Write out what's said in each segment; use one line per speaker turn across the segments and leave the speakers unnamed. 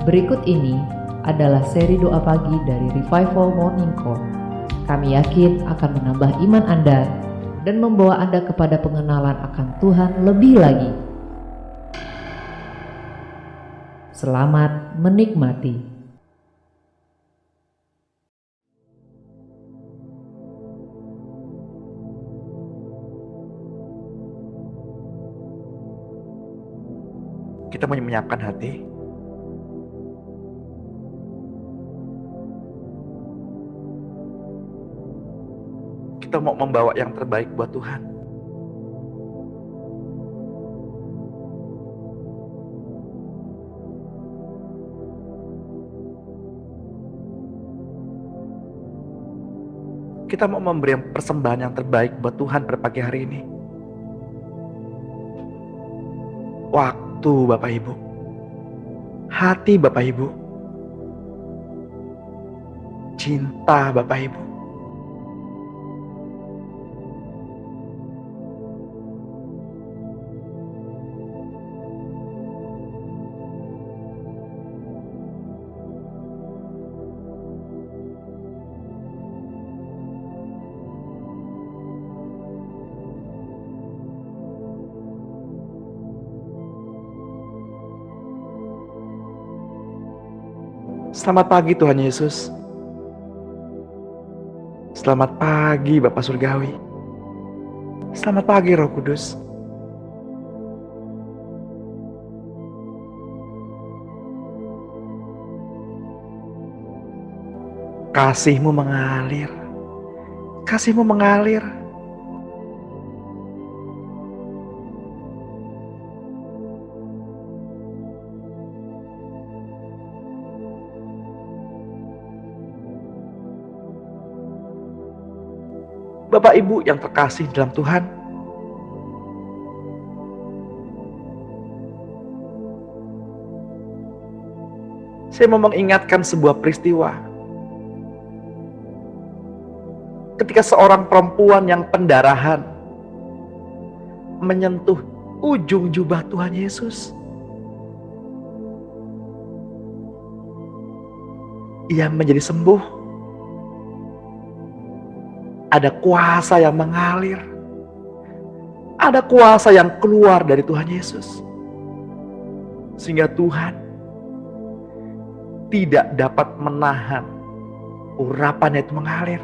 Berikut ini adalah seri doa pagi dari Revival Morning Call. Kami yakin akan menambah iman Anda dan membawa Anda kepada pengenalan akan Tuhan lebih lagi. Selamat menikmati.
Kita mau menyiapkan hati. Kita mau membawa yang terbaik buat Tuhan. Kita mau memberi persembahan yang terbaik buat Tuhan pada pagi hari ini. Waktu Bapak Ibu, hati Bapak Ibu, cinta Bapak Ibu. Selamat pagi Tuhan Yesus. Selamat pagi Bapak Surgawi. Selamat pagi Roh Kudus. Kasih-Mu mengalir. Kasih-Mu mengalir. Bapak Ibu yang terkasih dalam Tuhan, saya mau mengingatkan sebuah peristiwa. Ketika seorang perempuan yang pendarahan menyentuh ujung jubah Tuhan Yesus, ia menjadi sembuh. Ada kuasa yang mengalir. Ada kuasa yang keluar dari Tuhan Yesus. Sehingga Tuhan tidak dapat menahan urapannya itu mengalir.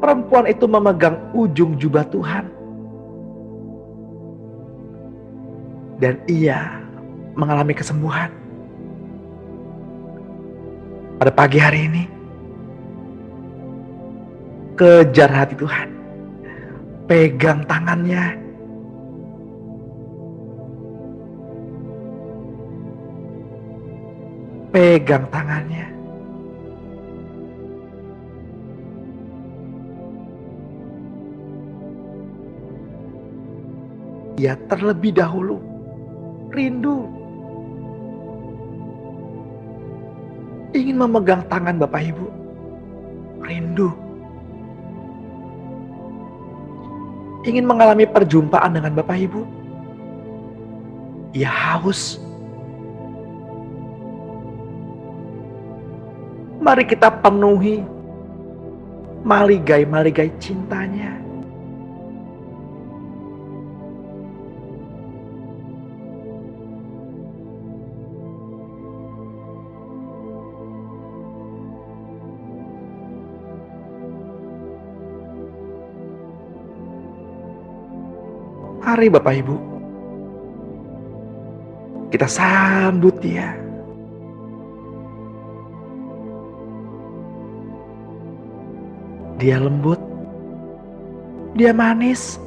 Perempuan itu memegang ujung jubah Tuhan. Dan ia mengalami kesembuhan. Pada pagi hari ini, kejar hati Tuhan. Pegang tangannya. Pegang tangannya. Ia terlebih dahulu rindu ingin memegang tangan Bapak Ibu. Rindu ingin mengalami perjumpaan dengan Bapak Ibu. Ia haus. Mari kita penuhi maligai-maligai cintanya. Mari Bapak Ibu, kita sambut Dia. Dia lembut, Dia manis,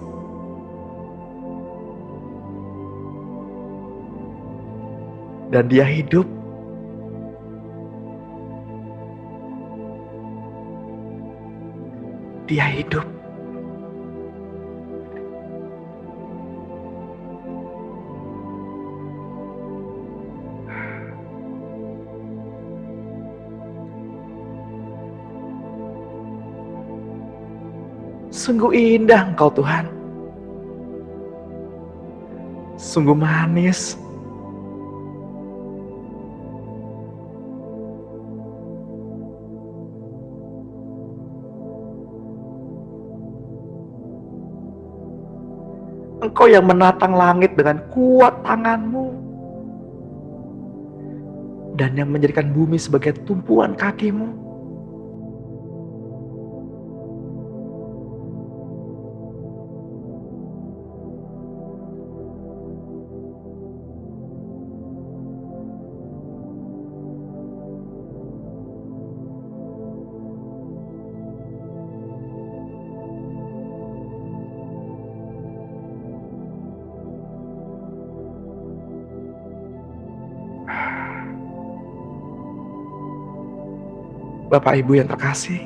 dan Dia hidup. Dia hidup. Sungguh indah Engkau Tuhan. Sungguh manis. Engkau yang menatang langit dengan kuat tangan-Mu dan yang menjadikan bumi sebagai tumpuan kaki-Mu. Bapak Ibu yang terkasih,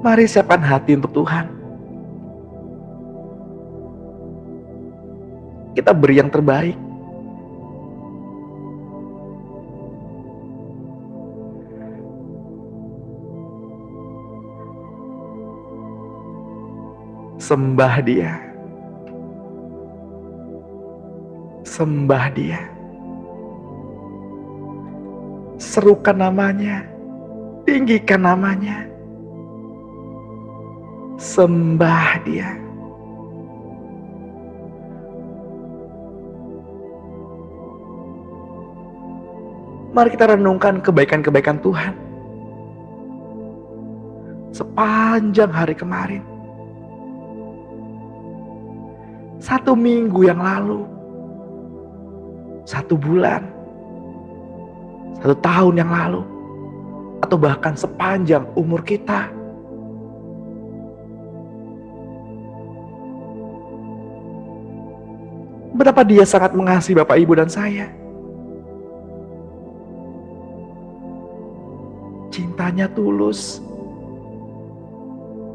mari siapkan hati untuk Tuhan. Kita beri yang terbaik. Sembah Dia. Sembah Dia. Serukan namanya, tinggikan namanya, sembah Dia. Mari kita renungkan kebaikan-kebaikan Tuhan sepanjang hari kemarin, 1 minggu yang lalu, 1 bulan, 1 tahun yang lalu, atau bahkan sepanjang umur kita. Betapa Dia sangat mengasihi Bapak, Ibu, dan saya. Cintanya tulus,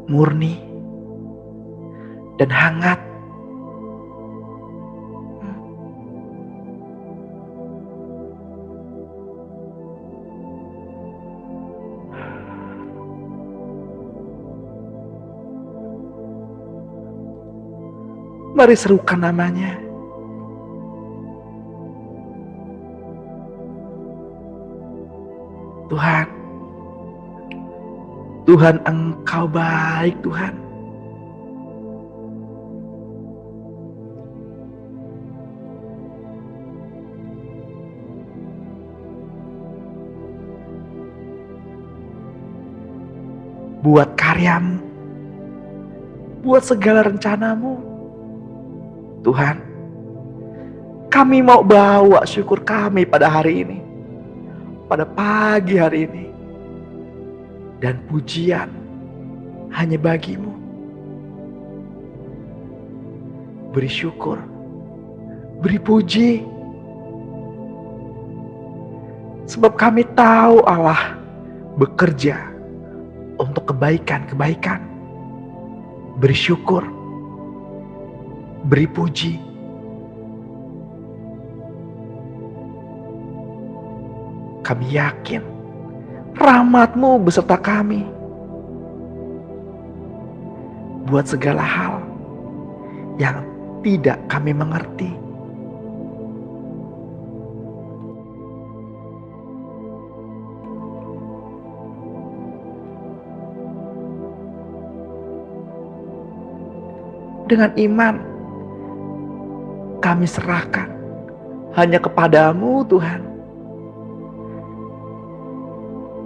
murni, dan hangat. Mari serukan namanya. Tuhan, Tuhan Engkau baik Tuhan. Buat karya-Mu, buat segala rencana-Mu. Tuhan, kami mau bawa syukur kami pada hari ini, pada pagi hari ini. Dan pujian hanya bagi-Mu. Beri syukur, beri puji. Sebab kami tahu Allah bekerja untuk kebaikan-kebaikan. Beri syukur, beri puji. Kami yakin rahmat-Mu beserta kami buat segala hal yang tidak kami mengerti. Dengan iman kami serahkan hanya kepada-Mu Tuhan.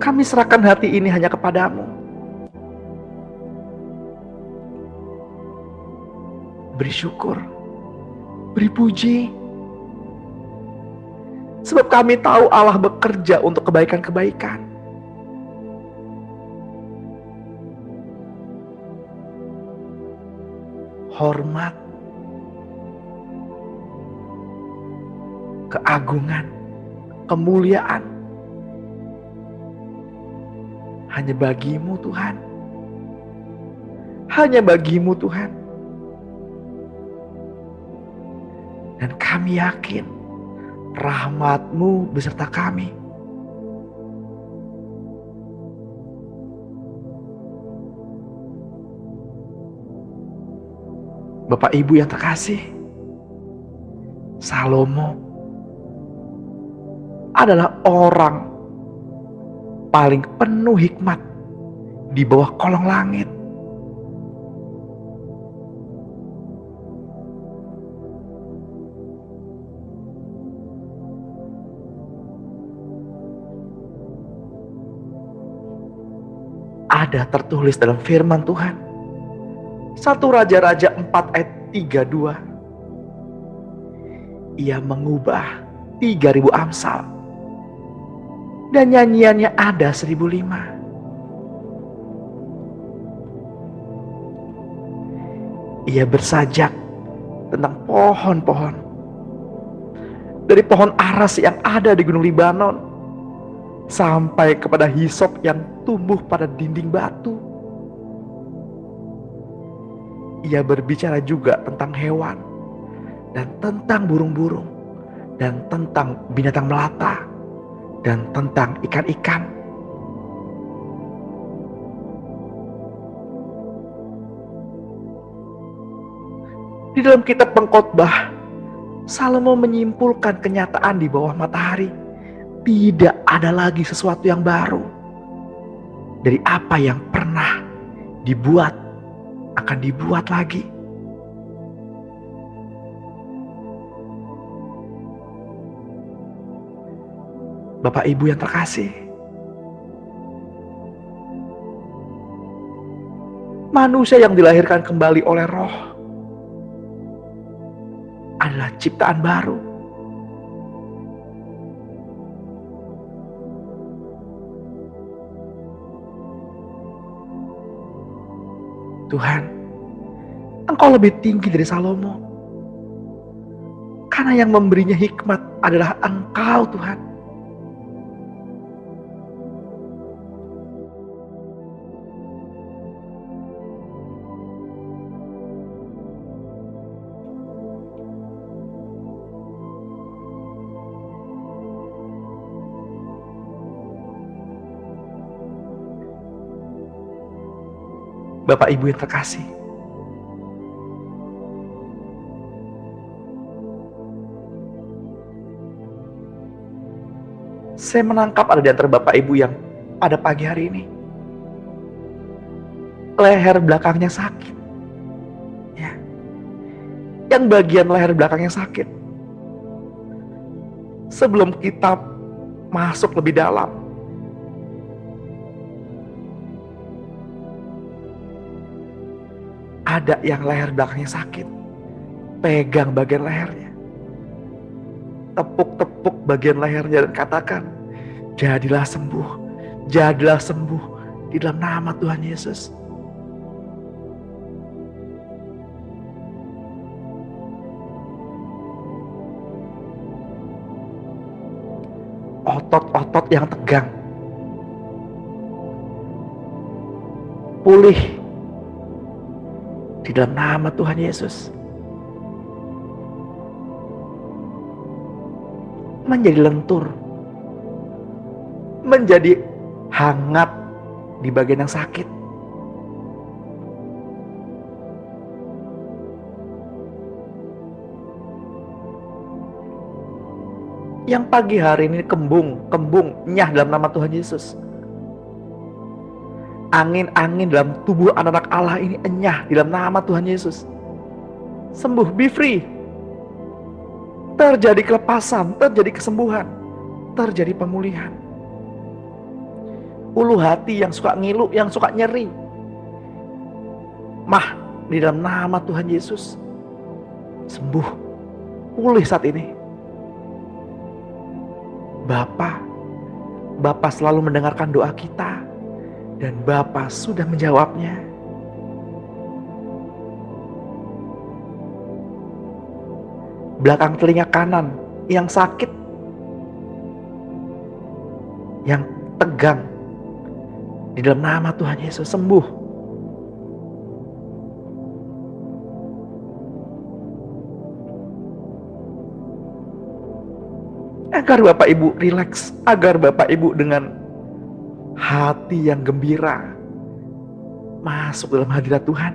Kami serahkan hati ini hanya kepada-Mu. Beri syukur, beri puji. Sebab kami tahu Allah bekerja untuk kebaikan-kebaikan. Hormat, keagungan, kemuliaan hanya bagi-Mu Tuhan. Hanya bagi-Mu Tuhan. Dan kami yakin rahmat-Mu beserta kami Bapak Ibu yang terkasih, Salomo adalah orang paling penuh hikmat di bawah kolong langit. Ada tertulis dalam firman Tuhan, 1 Raja-Raja 4 ayat 32. Ia mengubah 3.000 amsal, dan nyanyiannya ada 1.005. Ia bersajak tentang pohon-pohon, dari pohon aras yang ada di Gunung Libanon sampai kepada hisop yang tumbuh pada dinding batu. Ia berbicara juga tentang hewan, dan tentang burung-burung, dan tentang binatang melata, dan tentang ikan-ikan. Di dalam kitab Pengkhotbah, Salomo menyimpulkan kenyataan di bawah matahari. Tidak ada lagi sesuatu yang baru dari apa yang pernah dibuat akan dibuat lagi. Bapak Ibu yang terkasih, manusia yang dilahirkan kembali oleh Roh adalah ciptaan baru. Tuhan, Engkau lebih tinggi dari Salomo, karena yang memberinya hikmat adalah Engkau, Tuhan. Bapak Ibu yang terkasih, saya menangkap ada di antara Bapak Ibu yang pada pagi hari ini leher belakangnya sakit, ya. Yang bagian leher belakangnya sakit. Sebelum kita masuk lebih dalam, ada yang leher belakangnya sakit, pegang bagian lehernya, tepuk-tepuk bagian lehernya dan katakan, jadilah sembuh di dalam nama Tuhan Yesus. Otot-otot yang tegang pulih di dalam nama Tuhan Yesus. Menjadi lentur, menjadi hangat di bagian yang sakit. Yang pagi hari ini kembung, nyah dalam nama Tuhan Yesus. Angin-angin dalam tubuh anak-anak Allah ini enyah di dalam nama Tuhan Yesus. Sembuh, be free. Terjadi kelepasan, terjadi kesembuhan, terjadi pemulihan. Ulu hati yang suka ngilu, yang suka nyeri, mah di dalam nama Tuhan Yesus sembuh, pulih saat ini. Bapa selalu mendengarkan doa kita, dan Bapa sudah menjawabnya. Belakang telinga kanan yang sakit, yang tegang, di dalam nama Tuhan Yesus sembuh. Agar Bapak Ibu rileks, agar Bapak Ibu dengan hati yang gembira masuk dalam hadirat Tuhan.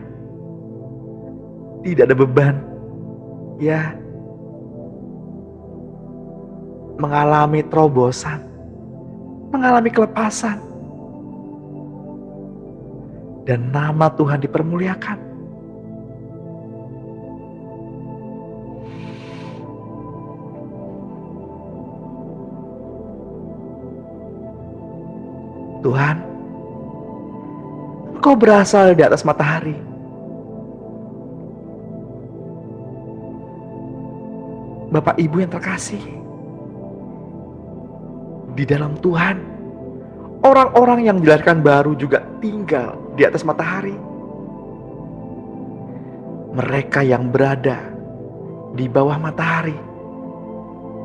tidak ada beban, ya, mengalami terobosan, mengalami kelepasan, dan nama Tuhan dipermuliakan. Tuhan, Engkau berasal di atas matahari. Bapak Ibu yang terkasih, di dalam Tuhan, orang-orang yang dilahirkan baru juga tinggal di atas matahari. Mereka yang berada di bawah matahari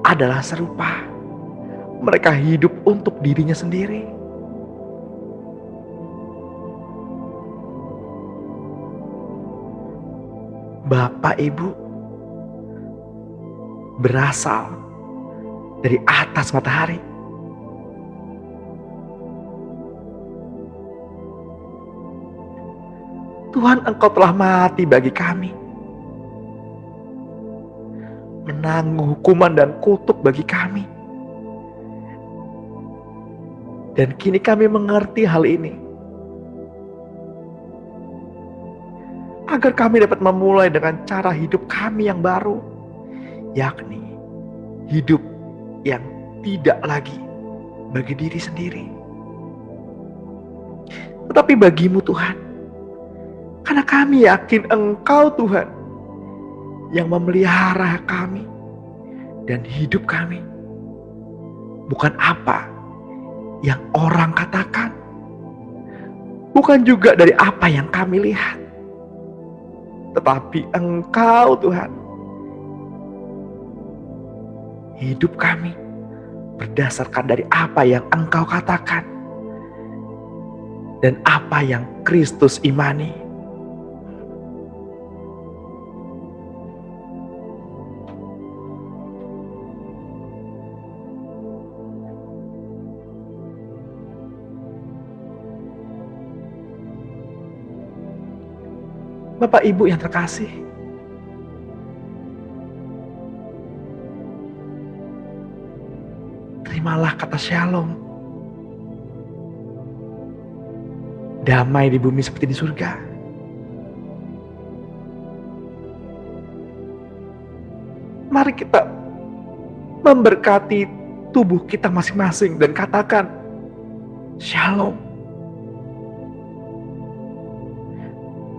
adalah serupa. Mereka hidup untuk dirinya sendiri. Bapak Ibu berasal dari atas matahari. Tuhan, Engkau telah mati bagi kami, menanggung hukuman dan kutuk bagi kami. Dan kini kami mengerti hal ini, agar kami dapat memulai dengan cara hidup kami yang baru, yakni hidup yang tidak lagi bagi diri sendiri, tetapi bagimu Tuhan. Karena kami yakin Engkau Tuhan yang memelihara kami dan hidup kami, bukan apa yang orang katakan, bukan juga dari apa yang kami lihat, tetapi Engkau Tuhan. Hidup kami berdasarkan dari apa yang Engkau katakan dan apa yang Kristus imani. Bapak Ibu yang terkasih, terimalah kata shalom. Damai di bumi seperti di surga. Mari kita memberkati tubuh kita masing-masing dan katakan shalom.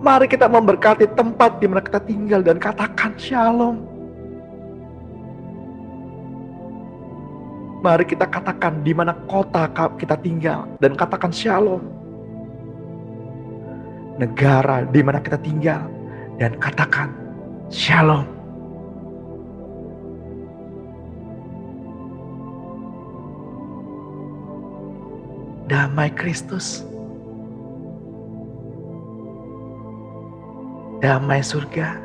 Mari kita memberkati tempat di mana kita tinggal dan katakan shalom. Mari kita katakan di mana kota kita tinggal dan katakan shalom. Negara di mana kita tinggal dan katakan shalom. Damai Kristus, damai surga,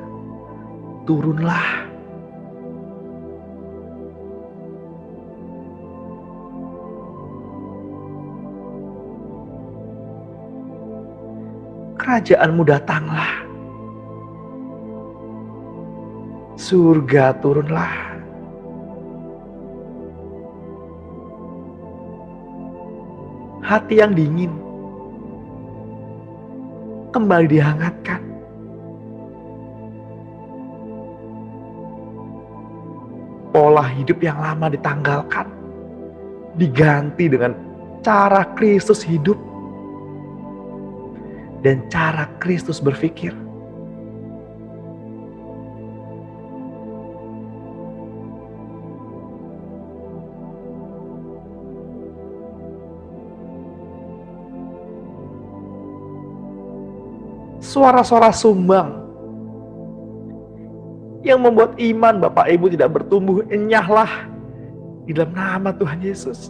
turunlah. Kerajaanmu datanglah. Surga turunlah. Hati yang dingin kembali dihangatkan. Pola hidup yang lama ditanggalkan, diganti dengan cara Kristus hidup dan cara Kristus berpikir. Suara-suara sumbang yang membuat iman Bapak Ibu tidak bertumbuh, enyahlah di dalam nama Tuhan Yesus.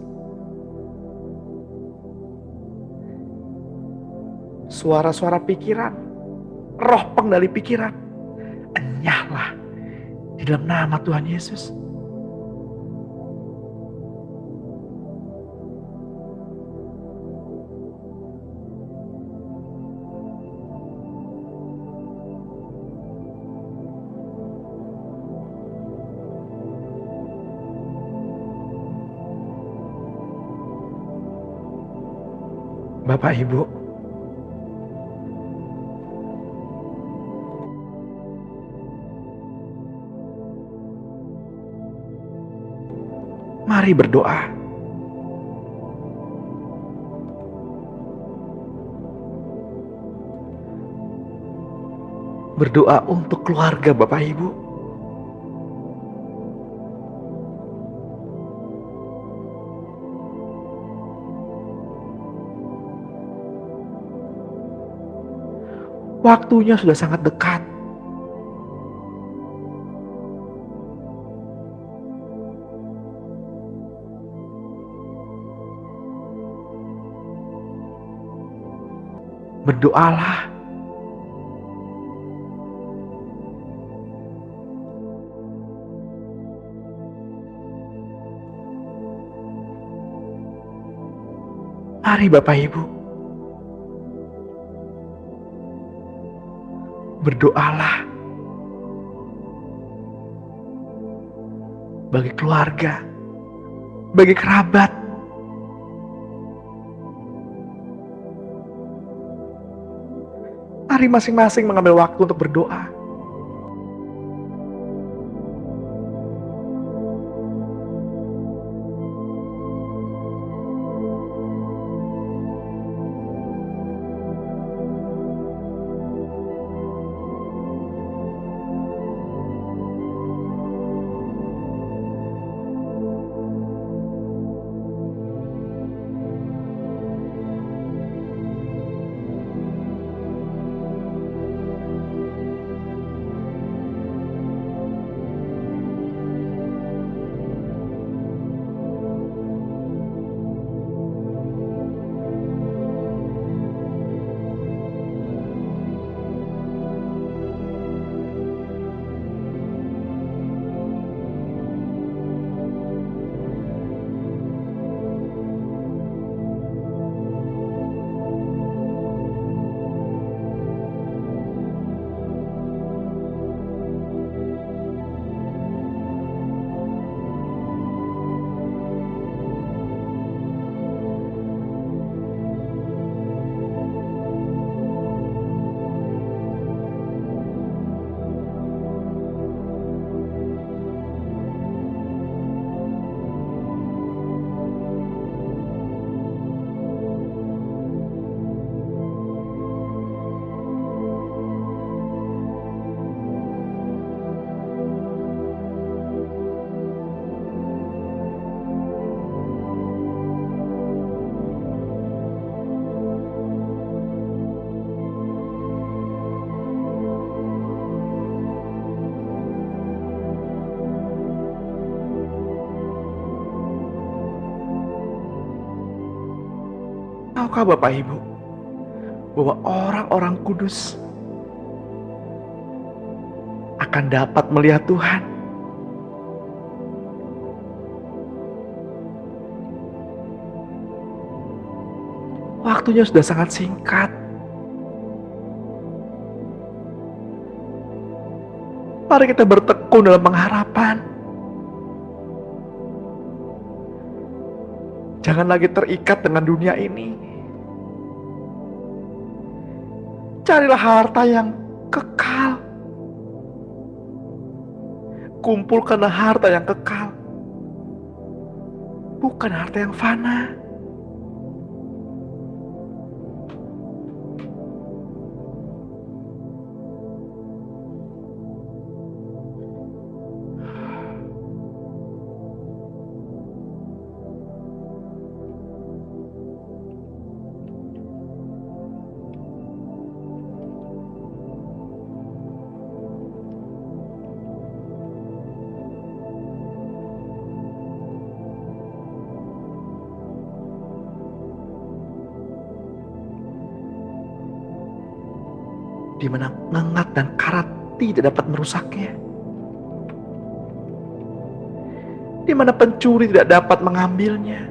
Suara-suara pikiran, roh pengendali pikiran, enyahlah di dalam nama Tuhan Yesus. Bapak Ibu, mari berdoa. Berdoa untuk keluarga Bapak Ibu. Waktunya sudah sangat dekat. Berdoalah. Mari Bapak Ibu, berdoalah bagi keluarga, bagi kerabat. Mari masing-masing mengambil waktu untuk berdoa. Tahukah Bapak Ibu bahwa orang-orang kudus akan dapat melihat Tuhan? Waktunya sudah sangat singkat. Mari kita bertekun dalam pengharapan. Jangan lagi terikat dengan dunia ini. Carilah harta yang kekal. Kumpulkanlah harta yang kekal, bukan harta yang fana. Di mana ngengat dan karat tidak dapat merusaknya. Di mana pencuri tidak dapat mengambilnya.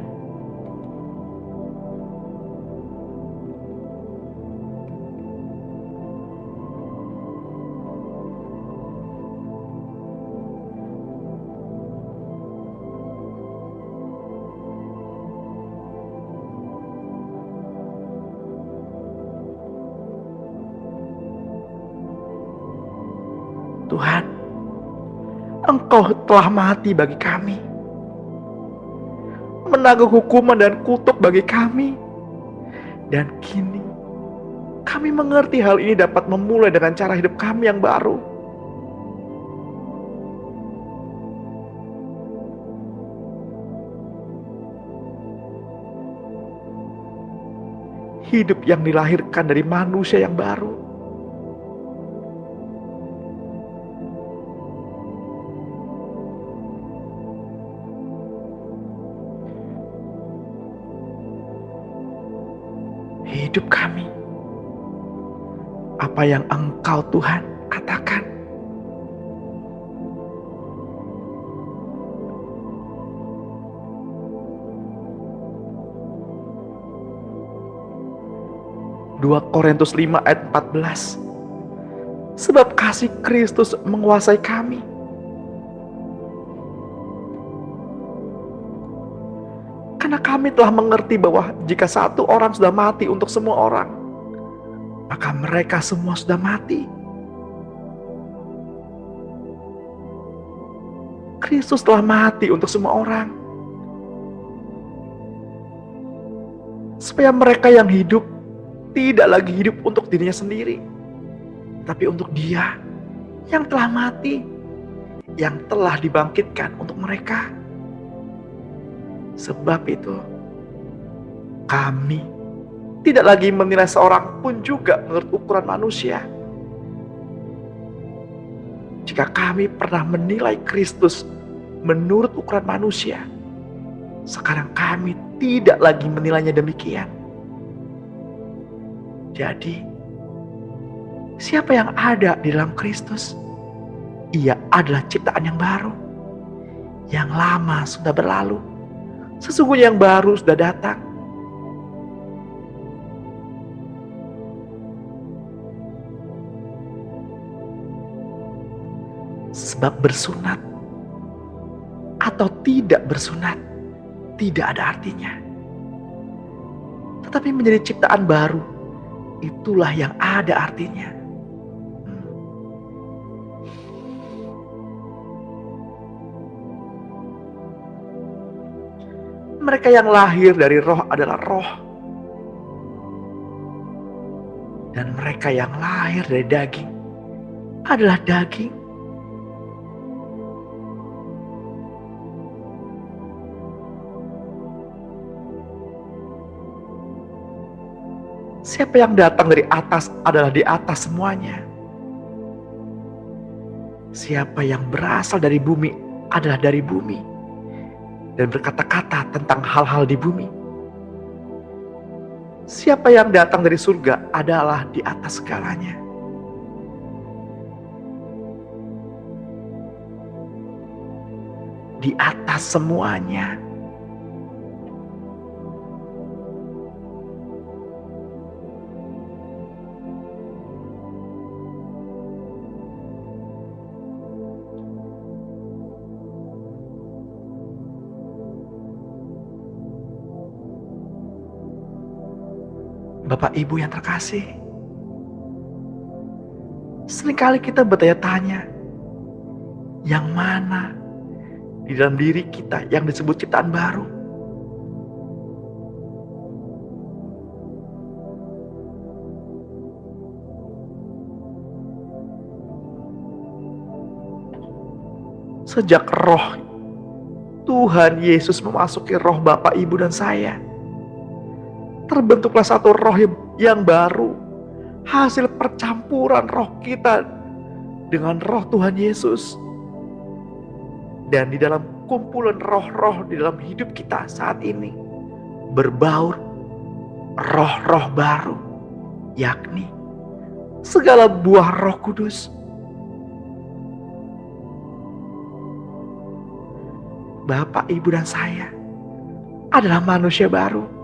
Tuhan, Engkau telah mati bagi kami, menanggung hukuman dan kutuk bagi kami. Dan kini kami mengerti hal ini dapat memulai dengan cara hidup kami yang baru. Hidup yang dilahirkan dari manusia yang baru. Hidup kami, apa yang Engkau Tuhan katakan. Dua Korintus 5 ayat 14. Sebab kasih Kristus menguasai kami. Karena kami telah mengerti bahwa jika satu orang sudah mati untuk semua orang, maka mereka semua sudah mati. Kristus telah mati untuk semua orang, supaya mereka yang hidup tidak lagi hidup untuk dirinya sendiri, tapi untuk Dia yang telah mati, yang telah dibangkitkan untuk mereka. Sebab itu, kami tidak lagi menilai seorang pun juga menurut ukuran manusia. Jika kami pernah menilai Kristus menurut ukuran manusia, sekarang kami tidak lagi menilainya demikian. Jadi, siapa yang ada di dalam Kristus? Ia adalah ciptaan yang baru. Yang lama sudah berlalu, sesungguhnya yang baru sudah datang. Sebab bersunat atau tidak bersunat tidak ada artinya. Tetapi menjadi ciptaan baru, itulah yang ada artinya. Mereka yang lahir dari roh adalah roh. Dan mereka yang lahir dari daging adalah daging. Siapa yang datang dari atas adalah di atas semuanya. Siapa yang berasal dari bumi adalah dari bumi dan berkata-kata tentang hal-hal di bumi. Siapa yang datang dari surga adalah di atas segalanya. Di atas semuanya. Bapak Ibu yang terkasih, seringkali kita bertanya-tanya, yang mana di dalam diri kita yang disebut ciptaan baru? Sejak roh Tuhan Yesus memasuki roh Bapak, Ibu, dan saya, terbentuklah satu roh yang baru, hasil percampuran roh kita dengan roh Tuhan Yesus. Dan di dalam kumpulan roh-roh di dalam hidup kita saat ini, berbaur roh-roh baru, yakni segala buah Roh Kudus. Bapak, Ibu, dan saya adalah manusia baru.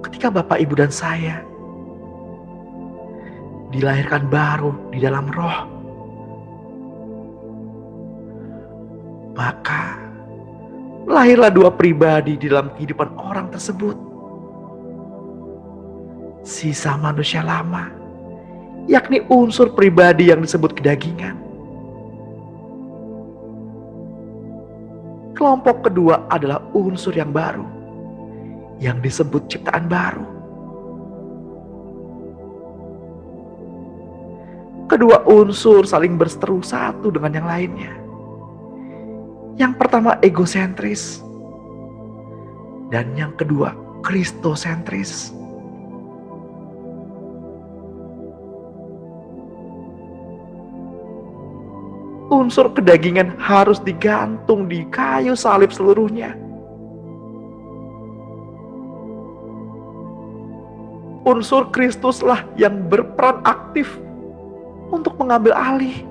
Ketika ketika Bapak, Ibu, dan saya dilahirkan baru di dalam roh, maka lahirlah dua pribadi di dalam kehidupan orang tersebut. Sisa manusia lama, yakni unsur pribadi yang disebut kedagingan. Kelompok kedua adalah unsur yang baru, yang disebut ciptaan baru. Kedua unsur saling berseteru satu dengan yang lainnya. Yang pertama egosentris, dan yang kedua kristosentris. Unsur kedagingan harus digantung di kayu salib seluruhnya. Unsur Kristuslah yang berperan aktif untuk mengambil alih.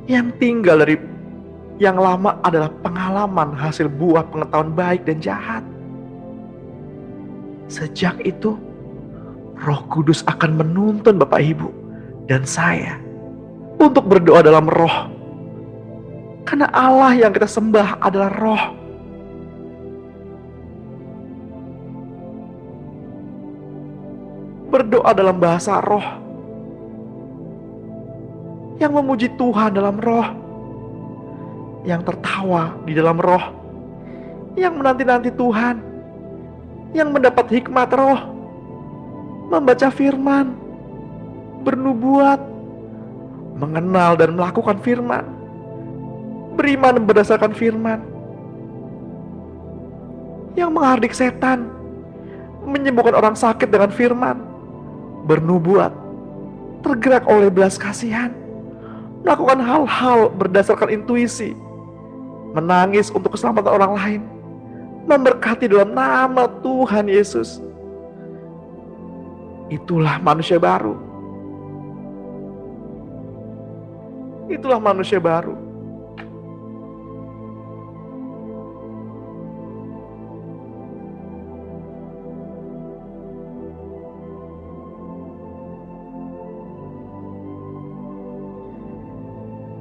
Yang tinggal dari yang lama adalah pengalaman hasil buah pengetahuan baik dan jahat. Sejak itu, Roh Kudus akan menuntun Bapak, Ibu, dan saya untuk berdoa dalam roh. Karena Allah yang kita sembah adalah roh. Berdoa dalam bahasa roh. Yang memuji Tuhan dalam roh. Yang tertawa di dalam roh, yang menanti-nanti Tuhan, yang mendapat hikmat roh, membaca firman, bernubuat, mengenal dan melakukan firman, beriman berdasarkan firman, yang menghardik setan, menyembuhkan orang sakit dengan firman, bernubuat, tergerak oleh belas kasihan, melakukan hal-hal berdasarkan intuisi, menangis untuk keselamatan orang lain, memberkati dalam nama Tuhan Yesus. Itulah manusia baru. Itulah manusia baru.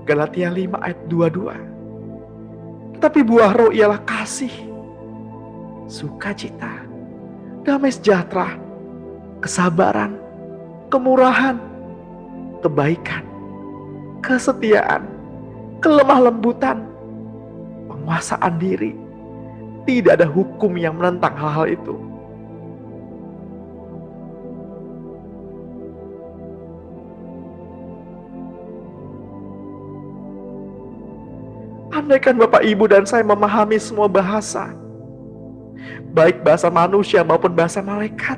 Galatia 5 ayat 22. Tetapi buah roh ialah kasih, sukacita, damai sejahtera, kesabaran, kemurahan, kebaikan, kesetiaan, kelemah lembutan, penguasaan diri. Tidak ada hukum yang menentang hal-hal itu. Andaikan Bapak, Ibu, dan saya memahami semua bahasa, baik bahasa manusia maupun bahasa malaikat,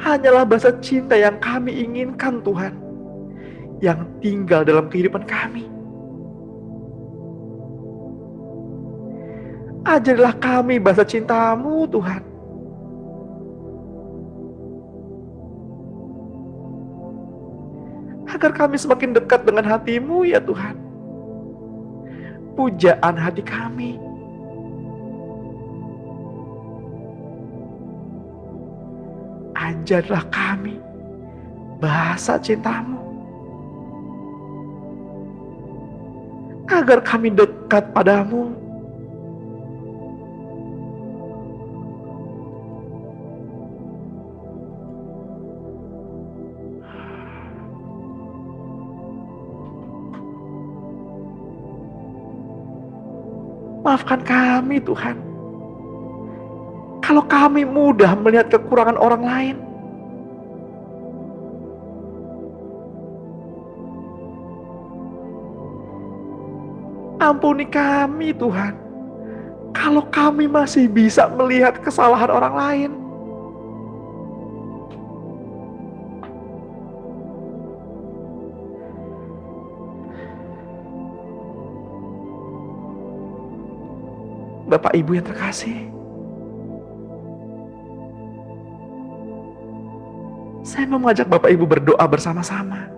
hanyalah bahasa cinta yang kami inginkan Tuhan, yang tinggal dalam kehidupan kami. Ajarilah kami bahasa cinta-Mu Tuhan. Agar kami semakin dekat dengan hati-Mu ya Tuhan. Pujaan hati kami. Ajarlah kami bahasa cinta-Mu. Agar kami dekat pada-Mu. Maafkan kami Tuhan, kalau kami mudah melihat kekurangan orang lain. Ampuni kami Tuhan, kalau kami masih bisa melihat kesalahan orang lain. Bapak Ibu yang terkasih, Saya mau mengajak Bapak Ibu berdoa bersama-sama.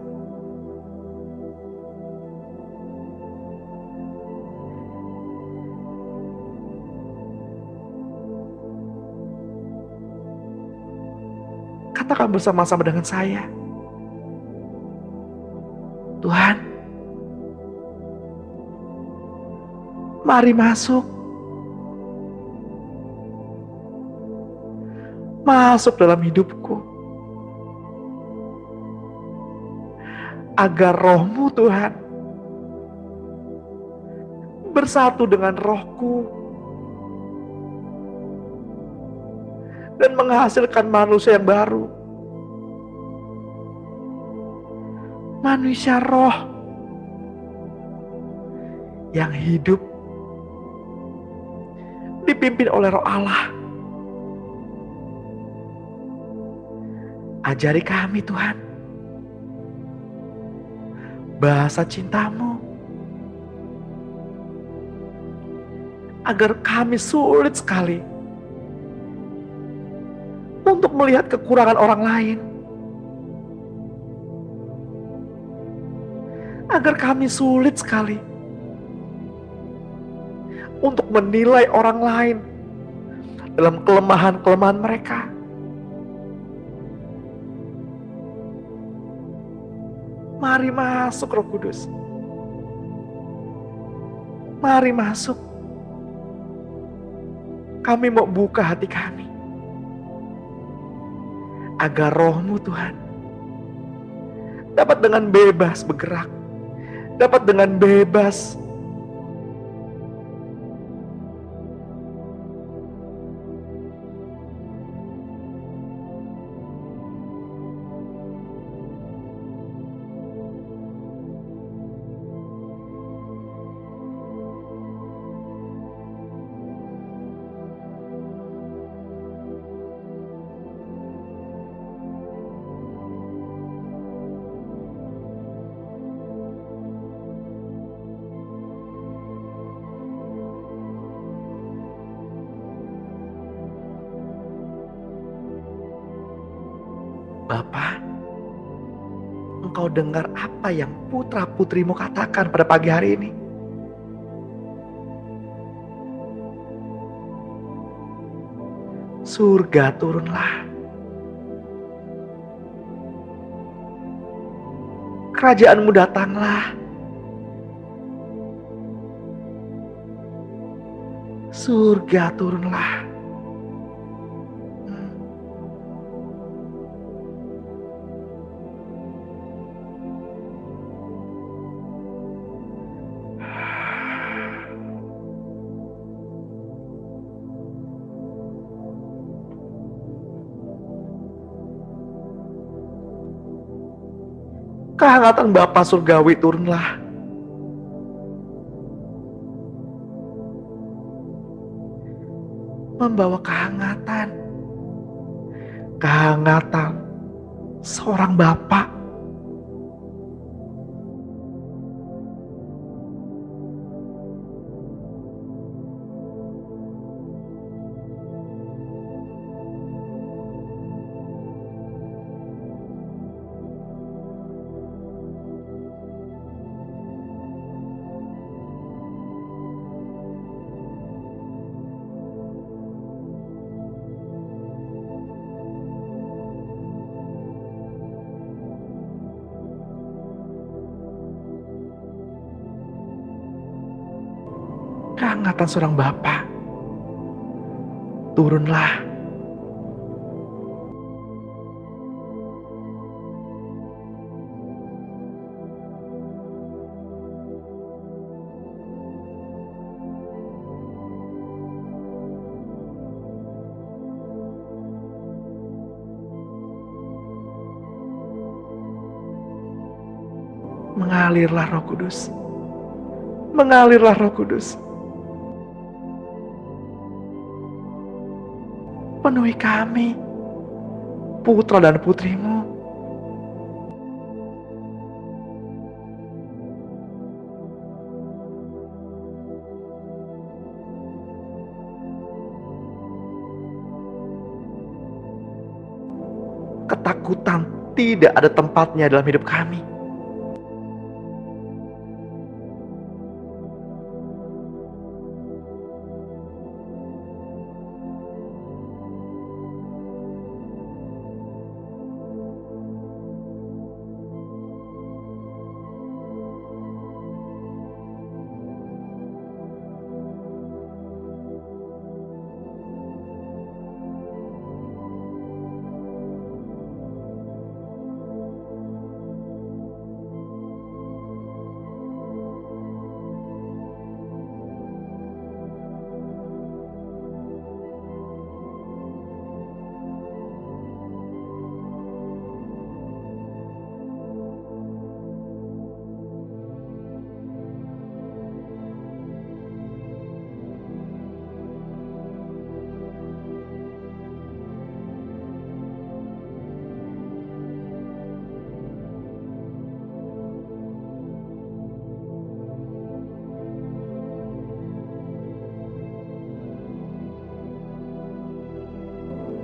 Katakan bersama-sama dengan saya, Tuhan, mari masuk dalam hidupku. Agar roh-Mu Tuhan bersatu dengan rohku dan menghasilkan manusia yang baru. Manusia roh yang hidup dipimpin oleh Roh Allah. Ajari kami Tuhan bahasa cinta-Mu, agar kami sulit sekali untuk melihat kekurangan orang lain, agar kami sulit sekali untuk menilai orang lain dalam kelemahan-kelemahan mereka. Mari masuk Roh Kudus. Mari masuk. Kami mau buka hati kami, agar roh-Mu Tuhan dapat dengan bebas bergerak, dapat dengan bebas Bapa. Engkau dengar apa yang putra-putrimu katakan pada pagi hari ini. Surga turunlah. Kerajaan-Mu datanglah. Surga turunlah. Kehangatan Bapa surgawi turunlah. Membawa kehangatan. Kehangatan seorang Bapa. Kehangatan seorang Bapa. Turunlah. Mengalirlah Roh Kudus. Mengalirlah Roh Kudus. Penuhi kami, putra dan putri-Mu. ketakutan tidak ada tempatnya dalam hidup kami.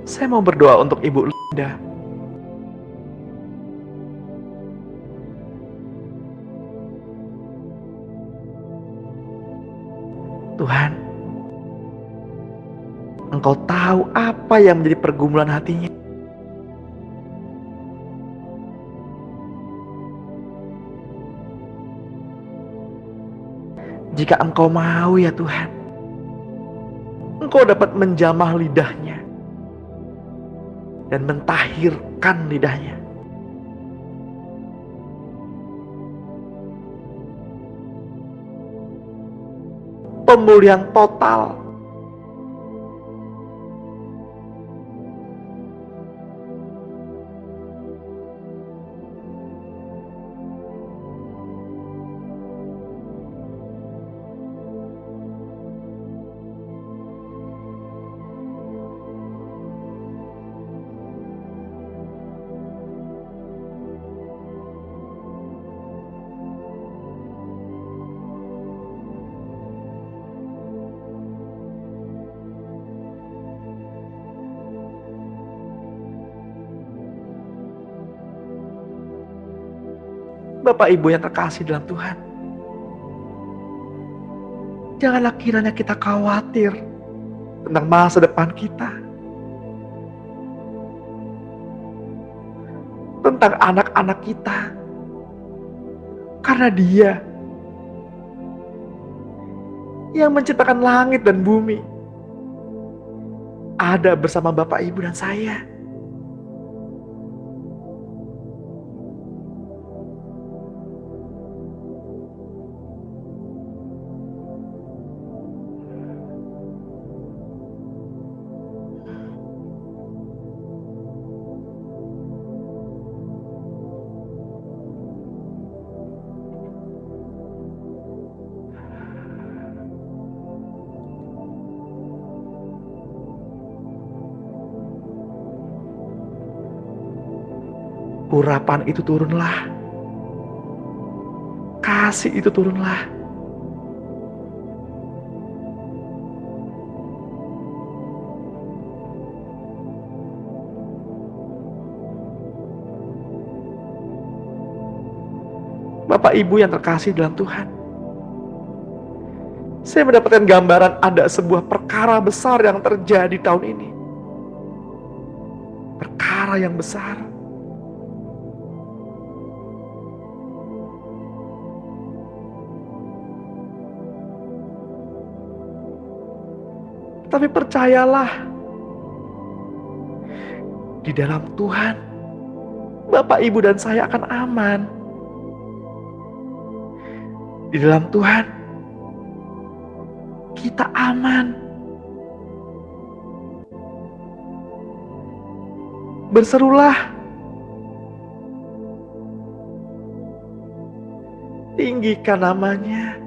Saya mau berdoa untuk Ibu Linda. Tuhan, Engkau tahu apa yang menjadi pergumulan hatinya. Jika Engkau mau ya Tuhan, Engkau dapat menjamah lidahnya dan mentahirkan lidahnya. Pemulihan total. Bapak Ibu yang terkasih dalam Tuhan, janganlah kiranya kita khawatir tentang masa depan kita, tentang anak-anak kita, karena Dia yang menciptakan langit dan bumi ada bersama Bapak Ibu dan saya. Urapan itu turunlah, kasih itu turunlah. Bapak Ibu yang terkasih dalam Tuhan, saya mendapatkan gambaran ada sebuah perkara besar yang terjadi tahun ini. Perkara yang besar. Tapi percayalah, di dalam Tuhan, Bapak, Ibu, dan saya akan aman. Di dalam Tuhan, kita aman. Berserulah, tinggikan namanya.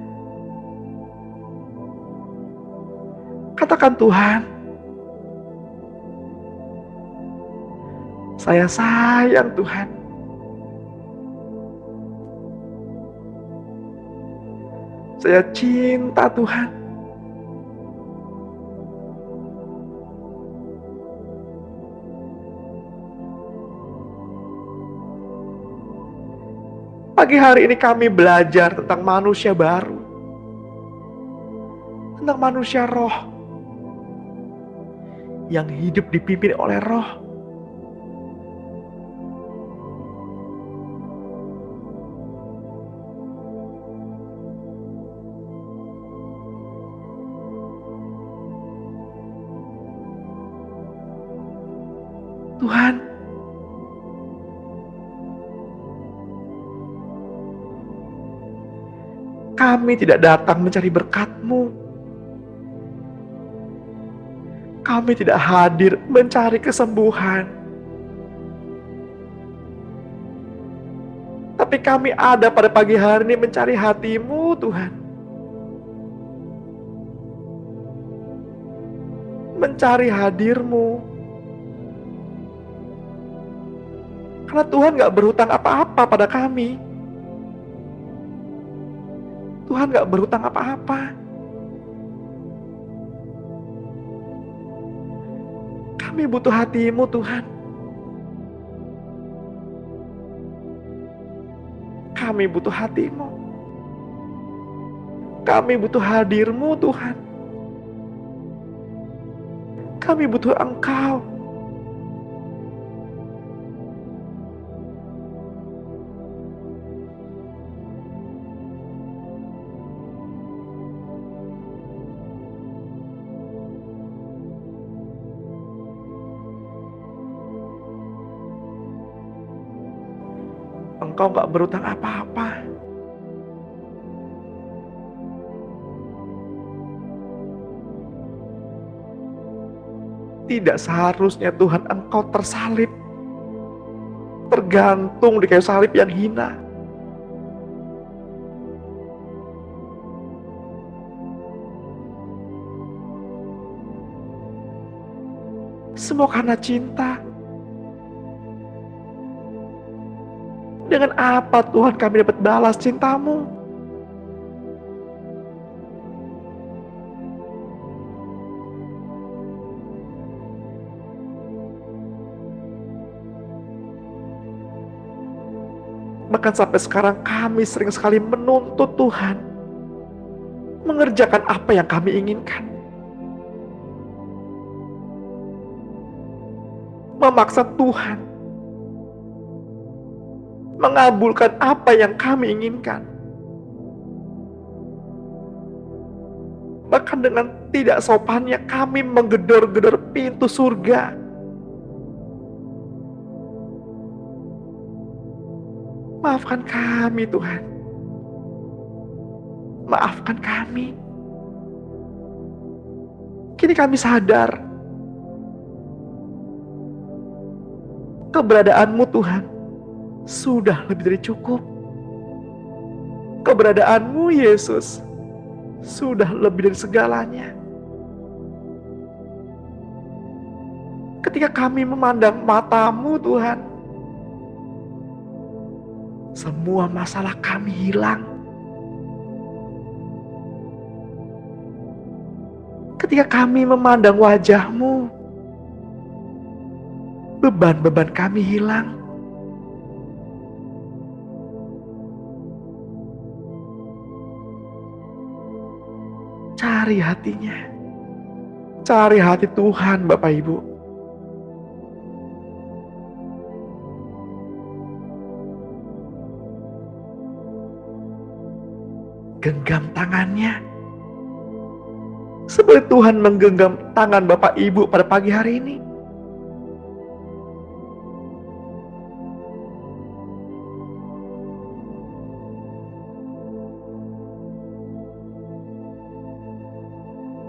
Katakan, Tuhan, saya sayang Tuhan. Saya cinta Tuhan. Pagi hari ini kami belajar tentang manusia baru, tentang manusia roh yang hidup dipimpin oleh Roh. Tuhan, kami tidak datang mencari berkat-Mu. Kami tidak hadir mencari kesembuhan. Tapi kami ada pada pagi hari ini mencari hati-Mu, Tuhan. Mencari hadir-Mu. Karena Tuhan gak berhutang apa-apa pada kami. Tuhan gak berhutang apa-apa. Kami butuh hati-Mu, Tuhan. Kami butuh hati-Mu. Kami butuh hadir-Mu, Tuhan. Kami butuh Engkau. Engkau gak berhutang apa-apa. Tidak seharusnya Tuhan Engkau tersalib, tergantung di kayu salib yang hina. Semua karena cinta. Dengan apa Tuhan kami dapat balas cinta-Mu? Bahkan sampai sekarang kami sering sekali menuntut Tuhan mengerjakan apa yang kami inginkan. Memaksa Tuhan mengabulkan apa yang kami inginkan. Bahkan dengan tidak sopannya kami menggedor-gedor pintu surga. Maafkan kami, Tuhan. Maafkan kami. Kini kami sadar keberadaan-Mu, Tuhan, sudah lebih dari cukup. Keberadaan-Mu, Yesus, sudah lebih dari segalanya. Ketika kami memandang mata-Mu, Tuhan, semua masalah kami hilang. Ketika kami memandang wajah-Mu, beban-beban kami hilang. Cari hatinya. Cari hati Tuhan, Bapak Ibu. Genggam tangannya. Seperti Tuhan menggenggam tangan Bapak Ibu pada pagi hari ini.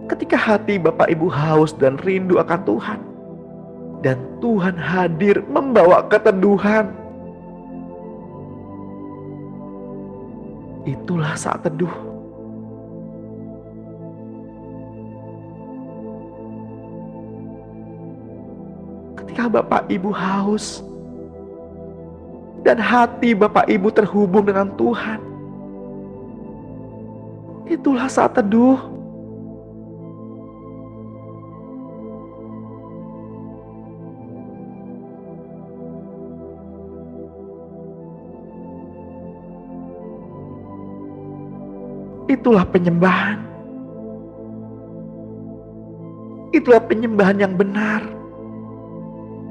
Ketika hati Bapak Ibu haus dan rindu akan Tuhan, dan Tuhan hadir membawa keteduhan, itulah saat teduh. Ketika Bapak Ibu haus, dan hati Bapak Ibu terhubung dengan Tuhan, itulah saat teduh. itulah penyembahan. Itulah penyembahan yang benar,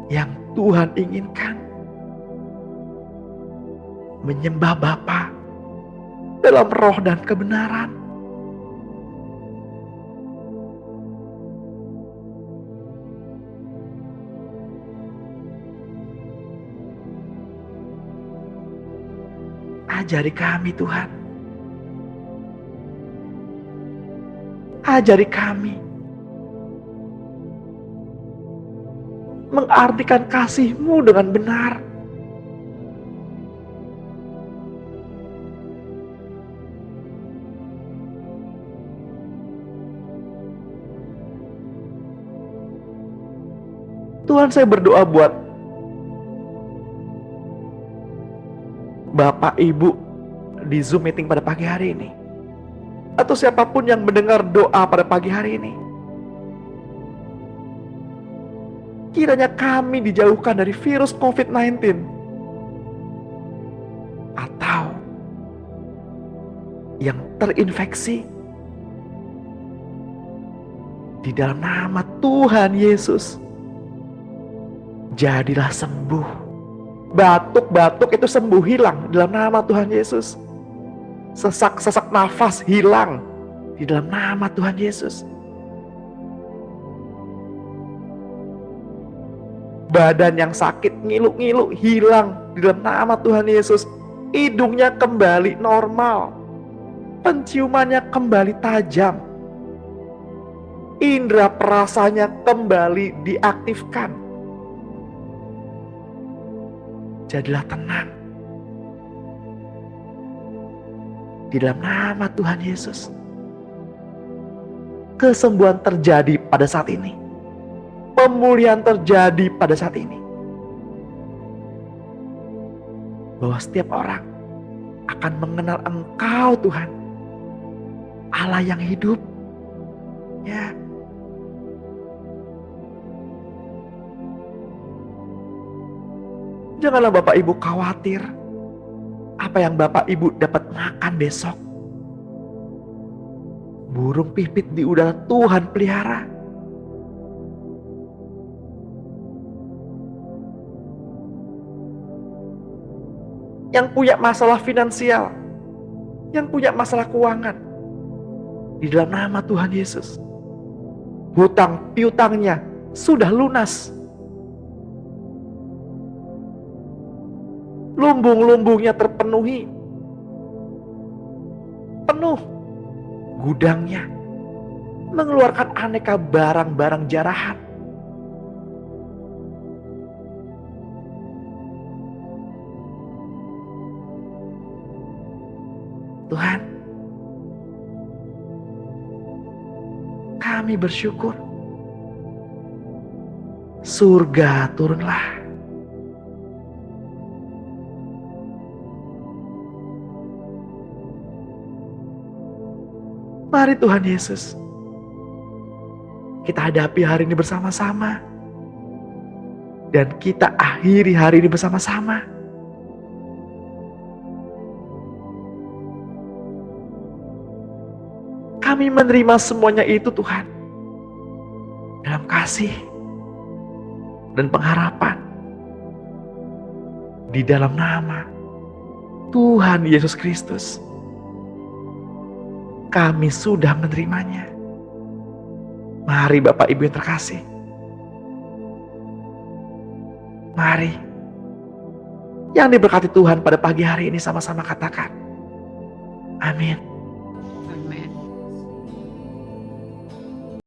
yang Tuhan inginkan. Menyembah Bapa dalam roh dan kebenaran. Ajari kami Tuhan. Ajari kami mengartikan kasih-Mu dengan benar. Tuhan, saya berdoa buat Bapak Ibu di Zoom meeting pada pagi hari ini, atau siapapun yang mendengar doa pada pagi hari ini. Kiranya kami dijauhkan dari virus COVID-19 atau yang terinfeksi. Di dalam nama Tuhan Yesus, jadilah sembuh. Batuk-batuk itu sembuh, hilang dalam nama Tuhan Yesus. Sesak-sesak nafas hilang di dalam nama Tuhan Yesus. Badan yang sakit, ngilu-ngilu hilang di dalam nama Tuhan Yesus. Hidungnya kembali normal. Penciumannya kembali tajam. Indera perasanya kembali diaktifkan. Jadilah tenang di dalam nama Tuhan Yesus. Kesembuhan terjadi pada saat ini. Pemulihan terjadi pada saat ini. Bahwa setiap orang akan mengenal Engkau Tuhan, Allah yang hidup. Ya. Janganlah Bapak Ibu khawatir apa yang Bapak Ibu dapat makan besok. Burung pipit di udara Tuhan pelihara. Yang punya masalah finansial, yang punya masalah keuangan, di dalam nama Tuhan Yesus, hutang piutangnya sudah lunas. Lumbung-lumbungnya terpenuhi. Penuh gudangnya, mengeluarkan aneka barang-barang jarahan. Tuhan, kami bersyukur. Surga turunlah. Mari Tuhan Yesus, kita hadapi hari ini bersama-sama. Dan kita akhiri hari ini bersama-sama. Kami menerima semuanya itu Tuhan, dalam kasih dan pengharapan. Di dalam nama Tuhan Yesus Kristus, kami sudah menerimanya. Mari Bapak Ibu yang terkasih. Mari yang diberkati Tuhan pada pagi hari ini sama-sama katakan, amin.